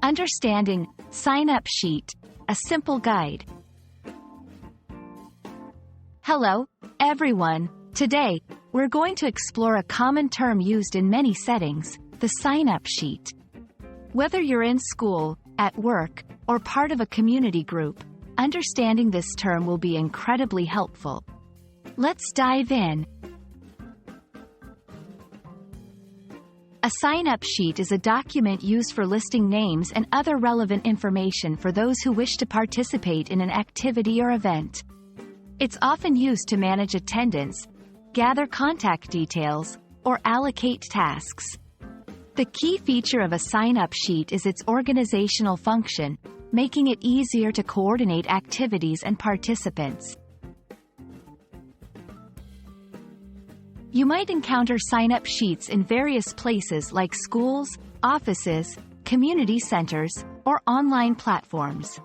Understanding Sign-up Sheet, a simple guide. Hello, everyone. Today, we're going to explore a common term used in many settings, the sign-up sheet. Whether you're in school, at work, or part of a community group, understanding this term will be incredibly helpful. Let's dive in. A sign-up sheet is a document used for listing names and other relevant information for those who wish to participate in an activity or event. It's often used to manage attendance, gather contact details, or allocate tasks. The key feature of a sign-up sheet is its organizational function, making it easier to coordinate activities and participants. You might encounter sign-up sheets in various places like schools, offices, community centers, or online platforms.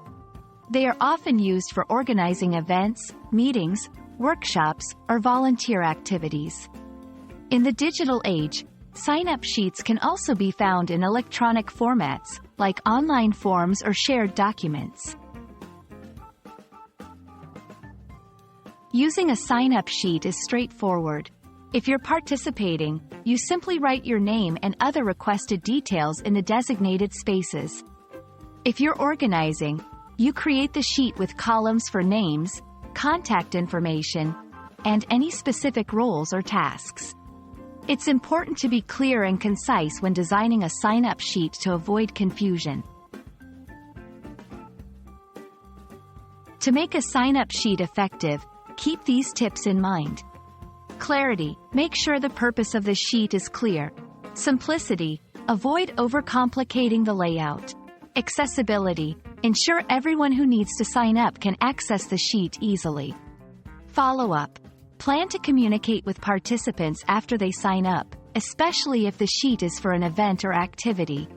They are often used for organizing events, meetings, workshops, or volunteer activities. In the digital age, sign-up sheets can also be found in electronic formats, like online forms or shared documents. Using a sign-up sheet is straightforward. If you're participating, you simply write your name and other requested details in the designated spaces. If you're organizing, you create the sheet with columns for names, contact information, and any specific roles or tasks. It's important to be clear and concise when designing a sign-up sheet to avoid confusion. To make a sign-up sheet effective, keep these tips in mind. Clarity, make sure the purpose of the sheet is clear. Simplicity, avoid overcomplicating the layout. Accessibility, ensure everyone who needs to sign up can access the sheet easily. Follow-up, plan to communicate with participants after they sign up, especially if the sheet is for an event or activity.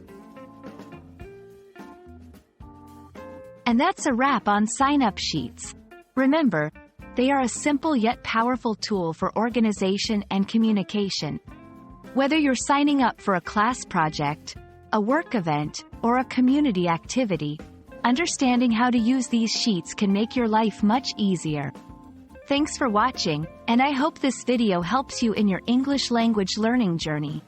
And that's a wrap on sign-up sheets. Remember, they are a simple yet powerful tool for organization and communication. Whether you're signing up for a class project, a work event, or a community activity, understanding how to use these sheets can make your life much easier. Thanks for watching, and I hope this video helps you in your English language learning journey.